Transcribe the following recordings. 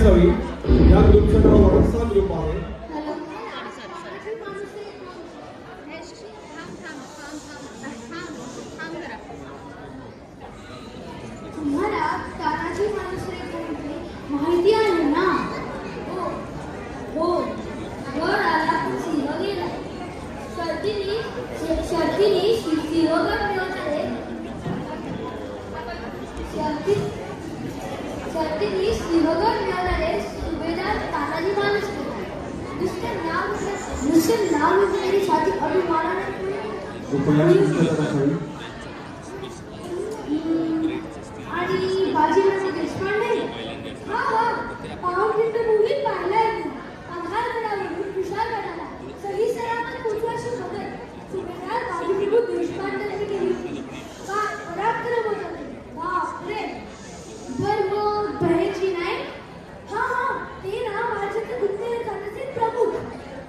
असावी. या ग्रुपचं नाव वरसा ग्रुप आहे. तुम्हाला तानाजी मालुसरे कोणते माहिती आहे ना? हो हो, गड आला पण सिंह गेला. शर्तीने सिंहगड मिळवणारे शर्तीने सिंहगड मिळवणारे सुभेदार तानाजी मालुसरे. नुसते नाव घेतलेली छाती अभिमानाने आणि बाजीराव देशपांडे. हा पावनखिंड मूव्ही पाहिलाय मी. पठारगडावरून कुशाळगडाला सही सलामत पोचवायची मदत सुभेदार बाजीप्रभू देशपांडेंनी केली. काय पराक्रम होता ते, बापरे. बर मग बहेरजी नाईक? हा ते ना माझ्याकडे गुप्तहेर खात्याचे प्रमुख.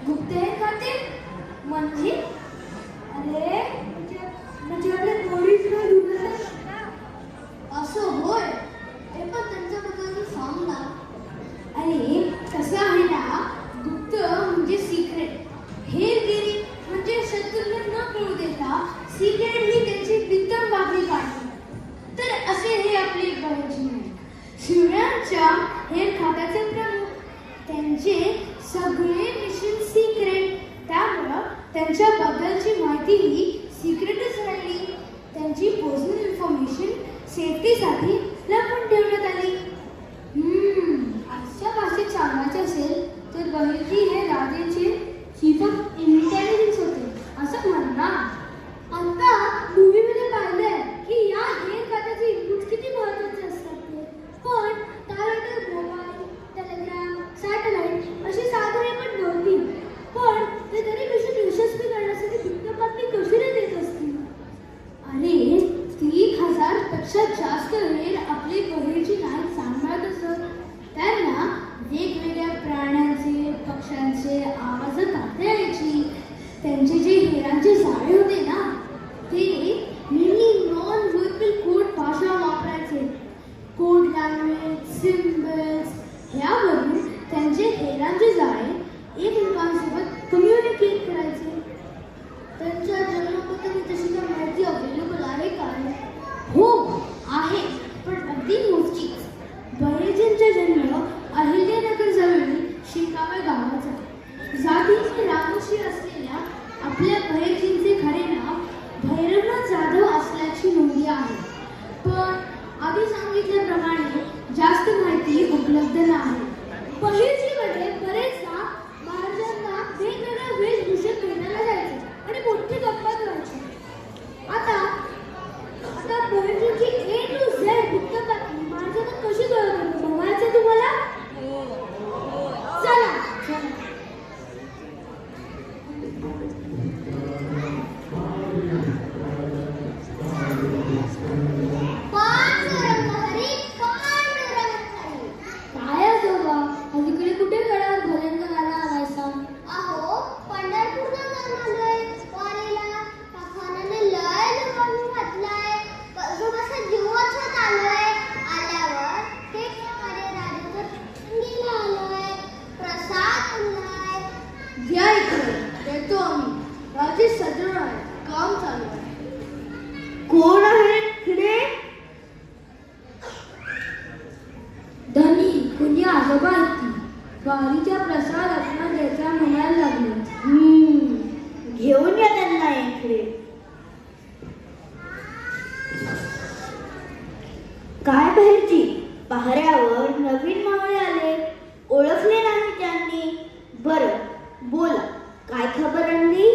गुप्तहेर खाते म्हणजे? अरे म्हणजे आपल्या पोलीस असं होय. हे पण त्यांच्याबद्दल मी सांगणार. अरे कसं आहे ना, गुप्त म्हणजे सिक्रेट, हेरगिरी म्हणजे शत्रूला न कळू देता सिक्रेटली त्यांची बित्तम बातमी काढणे. तर असे हे आपले बहेरजी नाईक, शिवरायांच्या हेर खात्याचे प्रमुख. त्यांचे सगळे मिशन सिक्रेट, त्यामुळं त्यांच्याबद्दलची माहितीही सिक्रेटच राहिली. त्यांची पर्सनल इन्फॉर्मेशन सेफ्टीसाठी लपवून ठेवण्यात आली. आजच्या भाषेत सांगायचे असेल तर बहिर्जी हे राजेचे चीफ ऑफ इंटेलिजन्स होते असं म्हणणार. आता मूवीमध्ये पाहिलंय की या हेर खात्याचे इनपुट्स किती महत्त्वाचे असतात ते. पण त्यानंतर मोबाईल, टेलिग्राम, सॅटेलाइट अशी साधने पण नव्हती. पण ते तरी मिशन यशस्वी करण्यासाठी गुप्त बातमी कशी देत असतील? अरे 30,000 पेक्षा जास्त वेळ आपले बहिर्जी नाईक सांभाळत असत. त्यांना वेगवेगळ्या प्राण्यांचे, पक्ष्यांचे आवाज काढता यायची. त्यांचे जे हेरांचे जाळे होते ना, ते नेहमी नॉन व्हर्बल कोड भाषा वापरायचे. कोड लँग्वेज, सिम्बल्स ह्यावरून त्यांचे हेरांचे जाळे एकमेकांसोबत कम्युनिकेट करायचे. त्यांच्या जन्मपत्री तशी काय माहिती अवेलेबल आहे का? हो आहे, पण अगदी मोजकीच. बहिर्जींचा जन्म अहिल्यानगर जवळील शिकावे गावाचा. जातीने रामोशी असलेल्या आपल्या बहिर्जींचे खरे नाव भैरवनाथ जाधव असल्याची नोंदी आहे. पण आधी सांगितल्याप्रमाणे जास्त माहिती उपलब्ध नाही. बहिर्जीकडे बरेचदा महाराजांना वेगवेगळ्या वेशभूषेत भेटायला जायचे आणि मोठी गप्पा करायची. आता बहिर्जींची A to Z गुप्त बातमी महाराजांना कशी कळत बघायचं तुम्हाला? चला काय आजोबा, अलीकडे कुठे गडावर भजन गायला आलायसा? अहो पंढरपूरला जाऊन आलोय वारीला. खानाने लय लोकांनी घातलाय. कसं जीवच होत आलोय. आल्यावर ते अरे राजाच्या आलोय. प्रसाद आणलाय. द्या इकडे, देतो आम्ही. राजे सजण आहे, काम चालू आहे. कोण आहे इकडे? धनी कुणी आजोबा आहेत. वारीच्या प्रसादात द्यायचा म्हणायला लागले. घेऊन या त्यांना इकडे. काय बहिर्जी, पहाऱ्यावर नवीन मावळे आले, ओळखले नाही त्यांनी. बरं बोला, काय खबर आणली?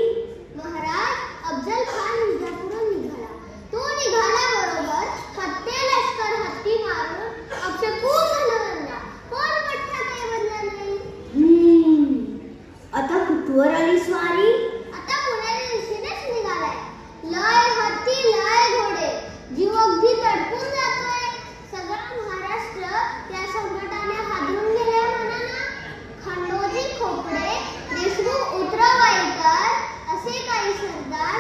महाराज अफजल खान विजापूरहून निघाला. तो निघाल्याबरोबर हत्ती लष्कर हत्ती मारून अक्षकूर घालवला. पण पठ्ठा काही बनला नाही. आता कुठवर आली स्वारी? आता पुण्याच्या दिशेनेच निघालाय. लय हत्ती लय घोडे, जीव अगदी तडपून जातोय. सगळा महाराष्ट्र त्या संकटाने हादरून गेलाय म्हणा ना. खंडोजी खोपडे, देशमुख उतरवाईकर असे काही सरदार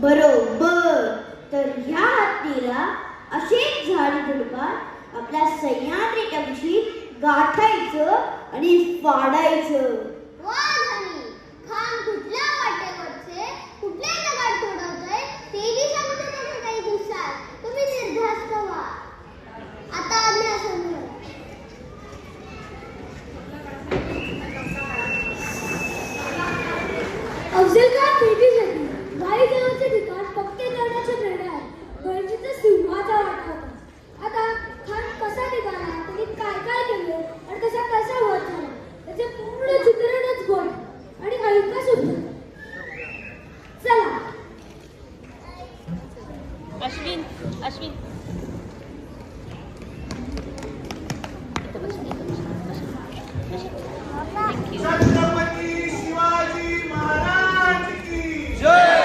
बरोबर. तर ह्या हत्तीला असेच झाडी झुडपात आपल्या सह्याद्री टपशी गाठायचं आणि फाडायचं. वा धनी, खान कुठल्या वाटेवरचे कुठले दगड तोडवतोय ते बी सांगतो त्याच्या काही दिवसात. तुम्ही निर्धास्त व्हा. आता आज्ञा समजा. अफजल खान भेटी झाली. वाई जवळचे ठिकाण पक्के करण्याच्या निर्णयात गरजेचा सिंहाचा वाटा होता. आता खान कसा निघाला, त्यांनी काय काय केले आणि कसा कसा वध झाला त्याचे पूर्ण चित्रणच गोड आणि ऐका सुद्धा. चला. अश्विन अश्विन छत्रपती शिवाजी महाराज की जय.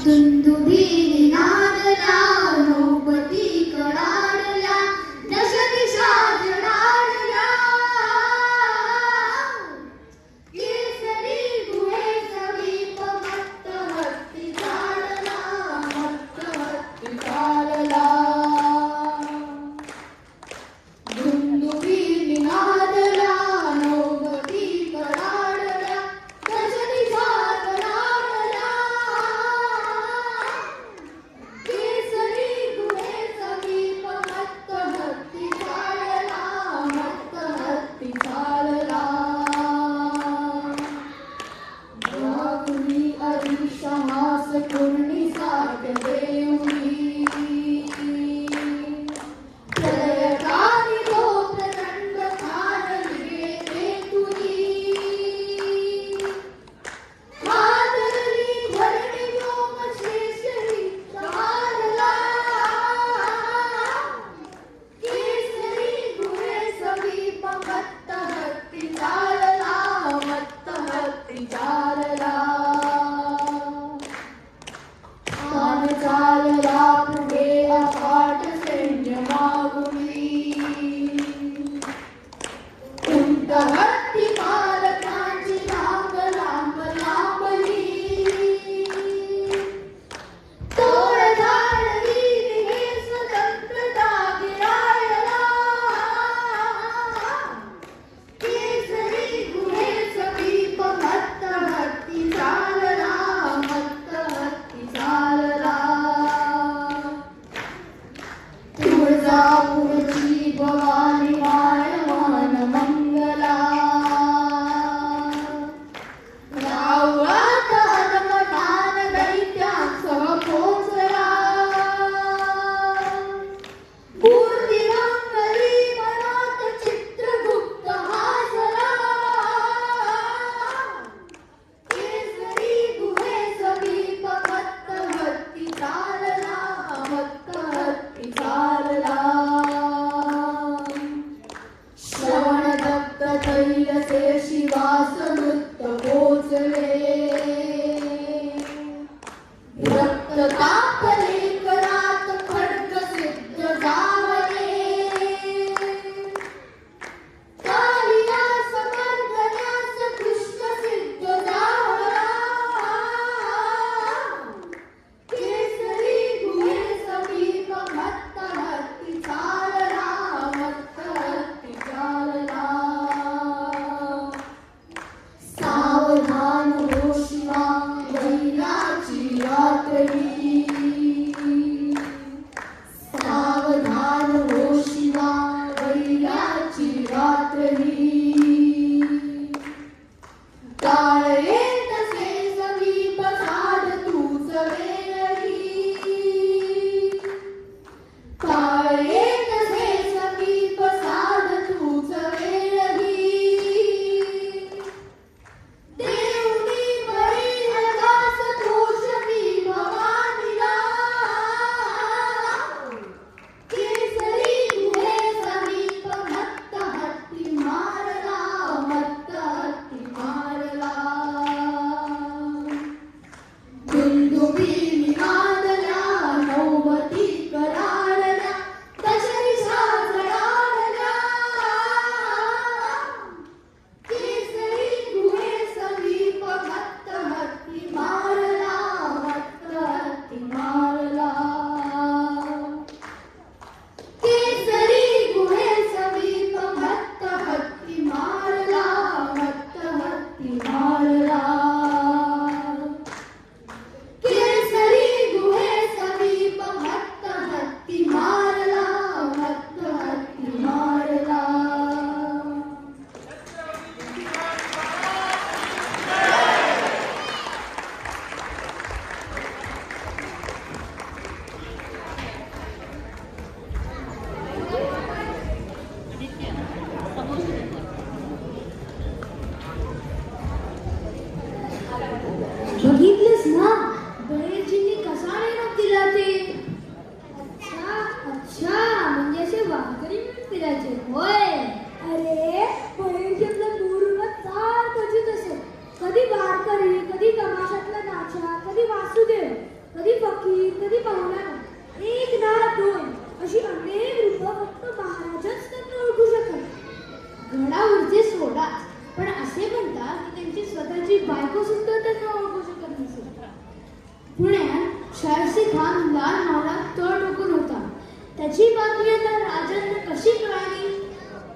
दुंदुभी नादला नौबती कडाडल्या दश दिशा जडाडल्या केसरी गुहे समीप मत्त हत्ती चालला मत्त हत्ती चालला. दुंदुभी नादला नौबती कडाडल्या दश दिशा जडाडल्या केसरी गुहे समीप मत्त हत्ती चालला मत्त हत्ती चालला. जागुनी अरिशहास पूर्णी साठ देऊनी प्रलयकारी तो प्रचंड खान निघे तुनी मातरली धरणी व्योम श्रेष्ठी चालला केसरी गुहे समीप मत्त हत्ती चालला मत्त हत्ती चालला. मान चालला पुढे अफाट सैन्य मागुनी उंट हत्ती मालकांची लांब लांब लांबली तोड झाडली हे स्वतंत्रता गिरायला केसरी गुहे समीप मत्त हत्ती कधी वारकरी, कधी तमाशातला नाचा, कधी वासुदेव, कधी फकीर, कधी पाहुणा, एक ना दोन अशी अनेक रूपं फक्त महाराजच त्यांना ओळखू शकत. घडावरचे सोडा, पण असे म्हणतात की त्यांची स्वतःची बायको सुद्धा त्यांना ओळखू शकत नसेल. पुण्यात शायस्ते खान लाल महालात तळ ठोकून होता. त्याची बातमी आता राजांना कशी कळाली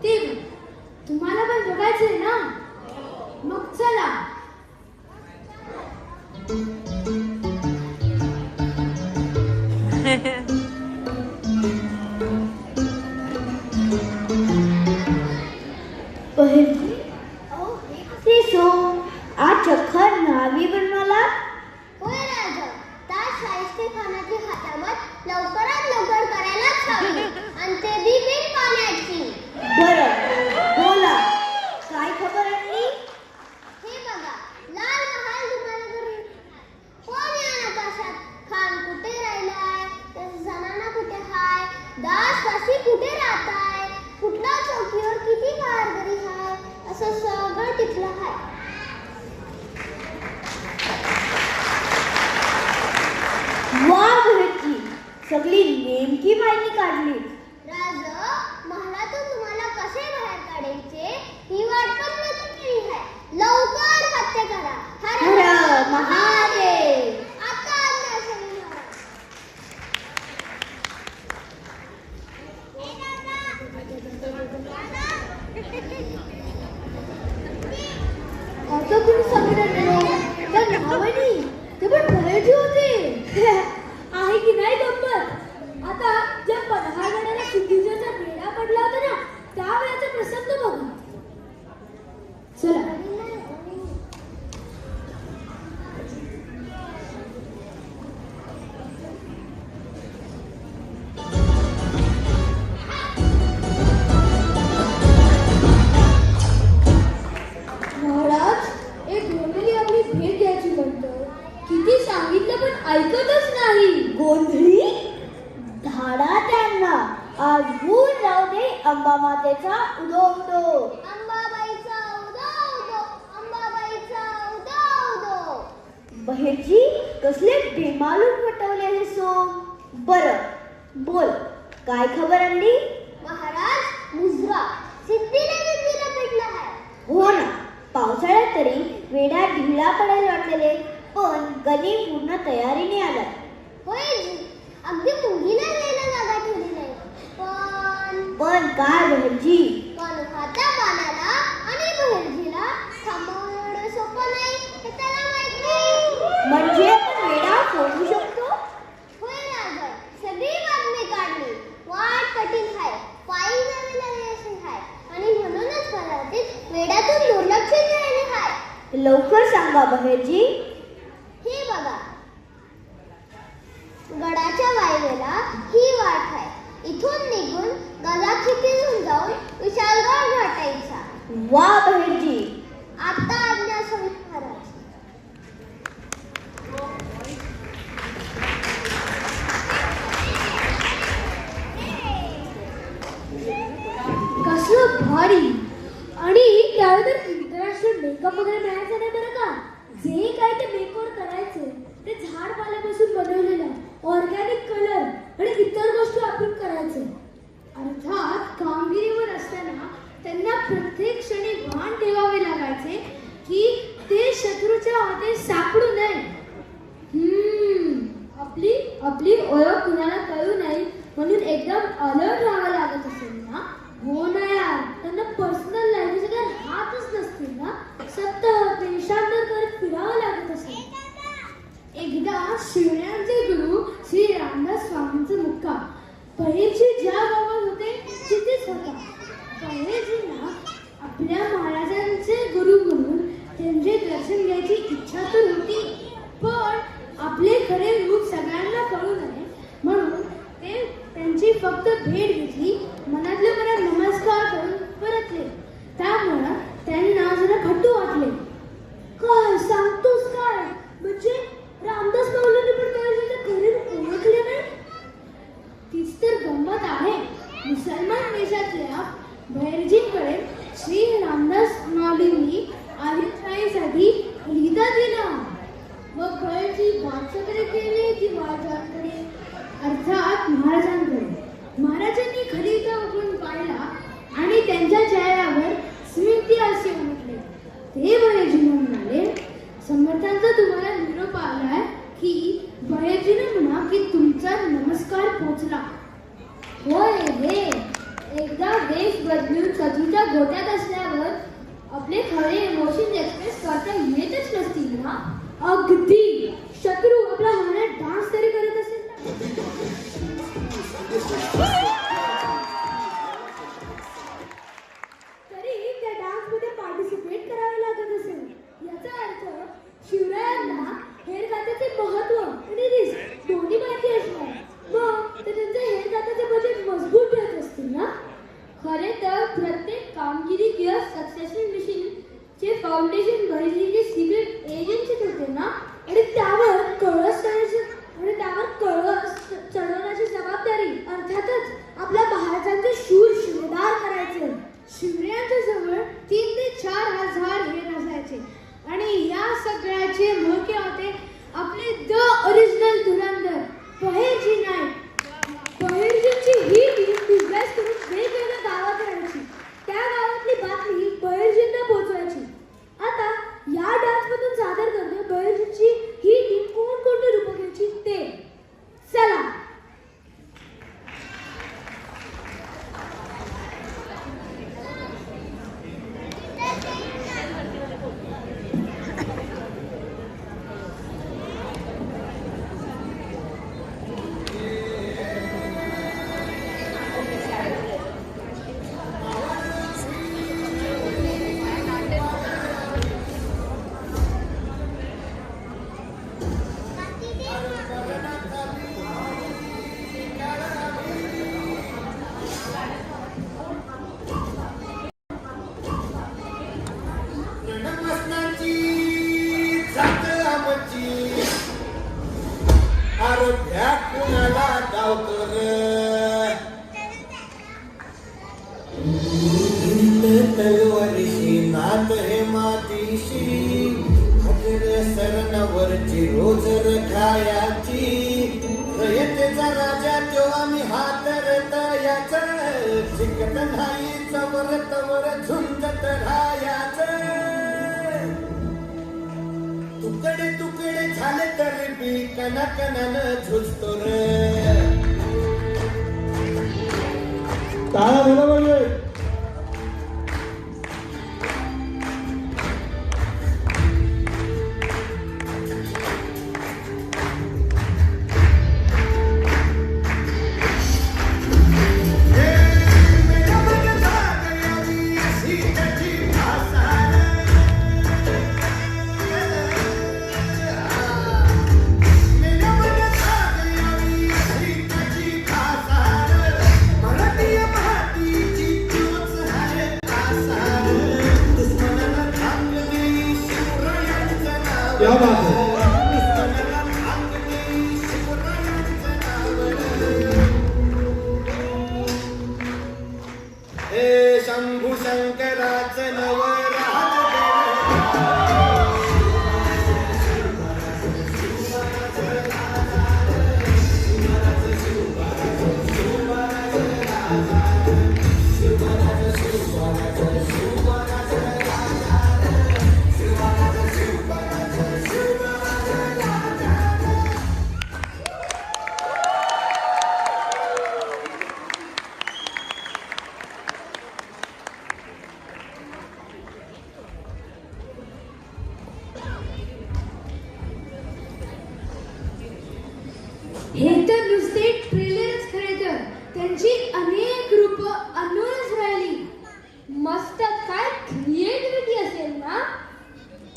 ते तुम्हाला पण बघायचंय ना? मग चला. बहिरजी, ते सो आज चक्कर नावी बनवाला. होय राजा, त्या शाहिस्ते खानाची हातावत लवकरात लवकर करायलाच हवी आणि ते बी बिन पाण्याची. बरं, बोला, काय खबर आणली? हे बघा, लाल महाल तुम्हाला घरी कोण या नकाशात? खान कुठे राहिलाय? त्याचा जनाना कुठे हाय? दास दासी कुठे राहताय? कुठल्या चौकीवर किती कारगरी हाय? असं सगळं तिथलं हाय. वा बहिरजी, सगळी नेमकी माहिती काढली. राज, महालातून तुम्हाला कसे बाहेर काढायचे ही वाट पण मी केली आहे. लवकर हत्या करा. हर हर महादेव. आता आज्ञा असेल महाराज. आता कोणी सांगणार त्या नावानी ते पण बहिरजी होते. आहे की नाही गंमत? आता ज्या पन्हाळगडाला सिद्धीचा बेडा पडला होता ना, त्यावेळेचा प्रसंग बघा. चला. महाराज, एक गोंधळी आपली भेट द्यायची म्हणतो. किती सांगितलं पण ऐकतच नाही. गोंधळी धाडा त्यांना. आज भूल जाऊ दे अंबा मातेचा उदो उदो. अंबाबाईचा उदो उदो, अंबाबाईचा उदो उदो. बहिरजी, कसले बेमालूम पटवले हे सो. बरं, बोल, काय खबर आणली? महाराज, मुजरा सिद्धीला पेटला आहे. हो ना, पावसाळ्यात तरी वेडा ढिला पडायला वाटलेले, पण गणी पूर्ण तयारीने आला. होय जी, अगदी मुंगीला जायला जागा ठेवली नाही. पण काय बहिरजी? पण हाता पाण्याला आणि बहिर्जीला थांबवणं एवढं सोपं नाही हे त्याला माहिती. म्हणजे आपण वेडा फोडू शकतो? होय राजा, सगळी बातमी काढली. वाट कठीण आहे, पायी जावे लागले असे आहे आणि म्हणूनच कदाचित वेड्यातून दुर्लक्षित झालेले आहे. लवकर सांगा बहिरजी. हे बघा, गडाच्या वायव्याला ही वाट आहे. इथून निघून गजाखितीतून जाऊन विशालगड गाठायचा. वा बहिरजी. आता आज्ञा असावी महाराज. कसलं भारी. आणि त्यावेळेला इंटरनॅशनल मेकअप वगैरे मिळायचं नाही बरं का. जे काय ते मेकओव्हर करायचे ते झाडपाल्यापासून बनवलेलं ऑर्गॅनिक कलर आणि इतर गोष्टी आपण करायचे. अर्थात कामगिरीवर असताना त्यांना प्रत्येक क्षणी भान ठेवावे लागायचे की ते शत्रूच्या हाते सापडू नये. आपली ओळख कुणाला कळू नये म्हणून एकदम अलर्ट राहावं लागत असेल ना. हो ना यार, त्यांना पर्सनल लाईफचे काही हातच नसतील ना. सतत देशांतर करत फिरावं लागत असेल. एकदा शिवण्यांचे गुरु श्री रामदास स्वामींचा मुक्काम बहिरजी ज्या गावात होते तिथेच होता. बहिरजींना आपल्या महाराजांचे गुरु म्हणून त्यांचे दर्शन घ्यायची इच्छा तर होती, पण आपले खरे रूप सगळ्यांना कळू नये म्हणून ते त्यांची फक्त भेट घेतली, मनातल्या मनात नमस्कार करून परतले. त्यामुळं त्यांना जरा खट्टू वाटले. काय सांगतोस काय? म्हणजे रामदास माऊलींनी पण त्यावेळेला खरे रूप ओळखले नाही? तीच तर गंमत आहे. वाटसत्रेकडे की महाराजांकडे? अर्थात महाराजांकडे. महाराजांनी खलिता उघडून पाहिला आणि त्यांच्या चेहऱ्यावर स्मिती असे उमटले. ते बहिर्जींना म्हणाले, समर्थांचा तुम्हाला निरोप आलाय की? बहिर्जीने म्हणा की तुमचा नमस्कार पोचला. होय हे एकदा देश बदलून सतीच्या गोट्यात असल्यावर आपले खरे इमोशन एक्सप्रेस करता येतच नसतील ना? अगदी. शत्रू आपला हरण्यात डान्स तरी करत असेल ना? तरी त्या डान्स मध्ये पार्टिसिपेट करावे लागत असेल. याचा अर्थ शिवरायांना हेरकात्याचे महत्व आणि रिस्क दोन्ही माहिती असणार. मग तर त्यांचे हेरकात्याचे बजेट मजबूत ठरत असतील ना? खरे तर प्रत्येक कामगिरी किंवा सक्सेसफुल मिशन चे फाउंडेशन बहिर्जीचे सिक्रेट एजन्सीच होते ना? आणि त्यावर कळस चढवण्याची जबाबदारी अर्थातच आपल्या महाराजांचे शूर शिरदार करायचे. शिवरायांच्या जवळ 3 ते 4 हजार हेर असायचे आणि या सगळ्याचे मुख्य होते आपले द ओरिजिनल धुरंधर बहिर्जी नाईक. बहिर्जींची ही टीम बिझनेस करून वेगवेगळ्या गावात राहायची. त्या गावातली बातमी बहिर्जींना पोहोचवायची. आता या डान्स मधून सादर करतो बहिर्जींची ही टीम कोणकोणती रूप घ्यायची ते. चला. तलवारीशी नात हे मातीशी सरणावरची रोज खायाची रयतेचा राजा तो आम्ही हातरत याच शिकत नाही चवर तवर झुंजत राहायाच. तुकडे तुकडे झाले तरी बी कणाकणानं झुजतो रे. टाळा झाला पाहिजे. क्या बात है. हे शंभू शंकराचं नवराज हे तर नुसते ट्रेलरच. खरे तर त्यांची अनेक रूप अनोळच राहिली. मस्त काय क्रिएटिव्हिटी असेल ना?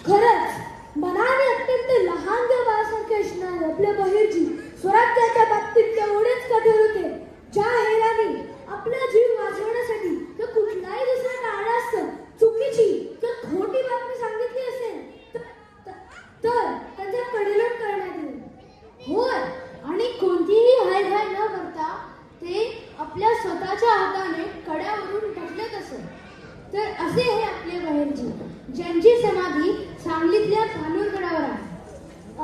खरंच मनाने अत्यंत लहान गावासारखे असणारे आपल्या बहिर्जी स्वराज्याच्या बाबतीत तेवढेच कठोर होते. ज्या हेराने आपला जीव वाचवण्यासाठी तर कुठलाही दुसरा कारणास्तव चुकीची तर खोटी बातमी सांगितली असेल तर त्यांच्या कडेलोट करण्यात येईल. होय, आणि कोणतीही हायघाय न करता ते आपल्या स्वतःच्या हाताने कड्यावरून ढकलत असत. तर असे हे आपले बहिर्जी, ज्यांची समाधी सांगलीतल्या भानूरगडावर आहे.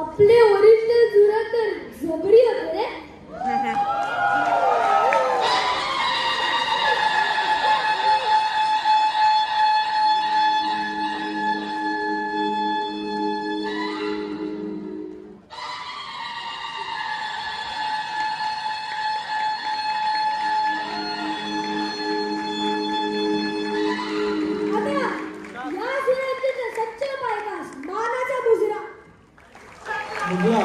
आपले ओरिजिनल जबरी होते रे. आता या सिराजीचा सच्चा पायदास मानाचा मुजरा. मुगला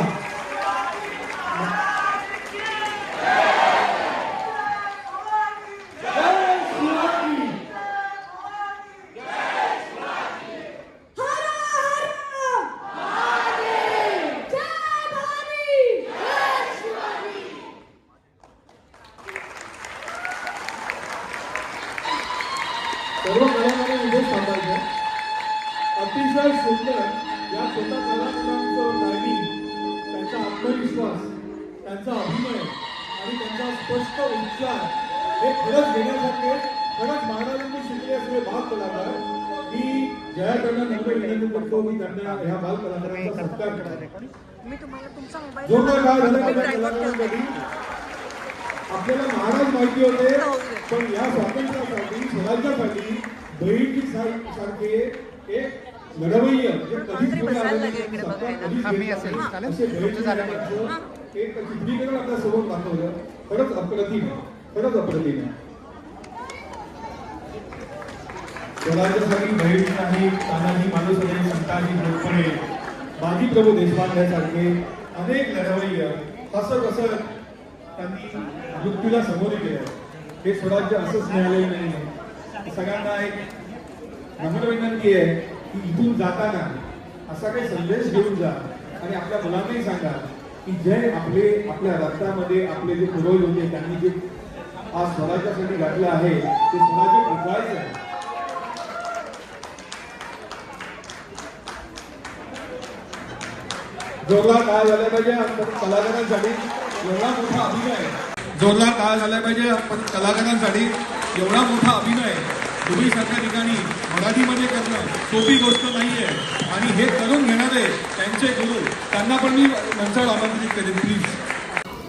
हर हर महादेव. जय भवानी. जय शिवाजी. सर्व कलाकारांनी इथेच थांबायचं. अतिशय सुंदर या छोट्या कलाकारांचं टायमिंग, त्यांचा आत्मविश्वास, त्यांचा अभिनय आणि त्यांचा स्पष्ट उच्चार हे खरंच घेण्यासारखे, खरंच महाराजांनी शिकले असलेले भाग कलाकार. मी जयाकडनं नम्र विनंती करतो की त्यांना ह्या बाल कलाकारांचा सत्कार करा. जोरदार काय झालं पाहिजे कलाकारांसाठी. आपल्याला महाराज माहिती होते, पण या स्वातंत्र्यासाठी, स्वराज्यासाठी बहिणी सारखे एक लढवय्य जे कधीच पुढे आले नाही, सत्ता कधीच घेतला नाही, असे बहिणी सारख्यांचं एक चित्रीकरण आपल्या समोर दाखवलं. खरंच अप्रतिम आहे, खरंच अप्रतिम आहे. स्वराज्यासाठी बहिणी नाही, तानाजी मालुसरे, संताजी घोरपडे, बाजीप्रभू देशपांडे सारखे अनेक लढवय्य हसत हसत त्यांनी मृत्यूला समोर केलं. हे स्वराज्य असंच मिळालेलं नाही. सगळ्यांना एक नम्र विनंती आहे की इथून जाताना असा काही संदेश घेऊन जा आणि आपल्या मुलांनाही सांगा की जे आपल्या रक्तामध्ये आपले जे पूर्वज होते त्यांनी जे आज स्वराज्यासाठी घातलं आहे ते स्वराज्य टिकवायचं आहे. जोरदार काळ झाला पाहिजे आपण कलाकारांसाठी. एवढा मोठा अभिनय, जोरदार काळ झाला पाहिजे आपण कलाकारांसाठी. एवढा मोठा अभिनय दुबईसारख्या ठिकाणी मराठीमध्ये करणं सोपी गोष्ट नाहीये. आणि हे करून घेणारे त्यांचे गुरु, त्यांना पण मी मंचावर आमंत्रित करेन प्लीज.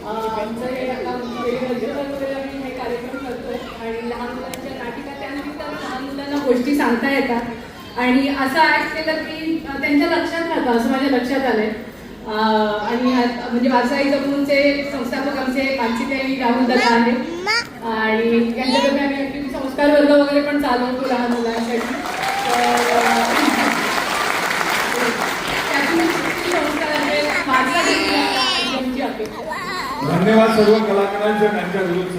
आमचं हे आता वेगवेगळे आम्ही हे कार्यक्रम करतोय आणि लहान मुलांच्या नाटिका त्यानिमित्त लहान मुलांना गोष्टी सांगता येतात आणि असं ऍक्ट केलं की त्यांच्या लक्षात राहतं, असं माझ्या लक्षात आलंय. आणि म्हणजे वारसाई जपूनचे संस्थापक आमचे मानसीताई राहुल दादा आहेत आणि यांच्याकडे आम्ही ऍक्च्युली संस्कार वर्ग वगैरे पण चालवतो लहान मुलांसाठी. संस्काराचे वारसा देखील आमची अपेक्षा. धन्यवाद सर्व कलाकारांच्या त्यांच्या विरुद्ध.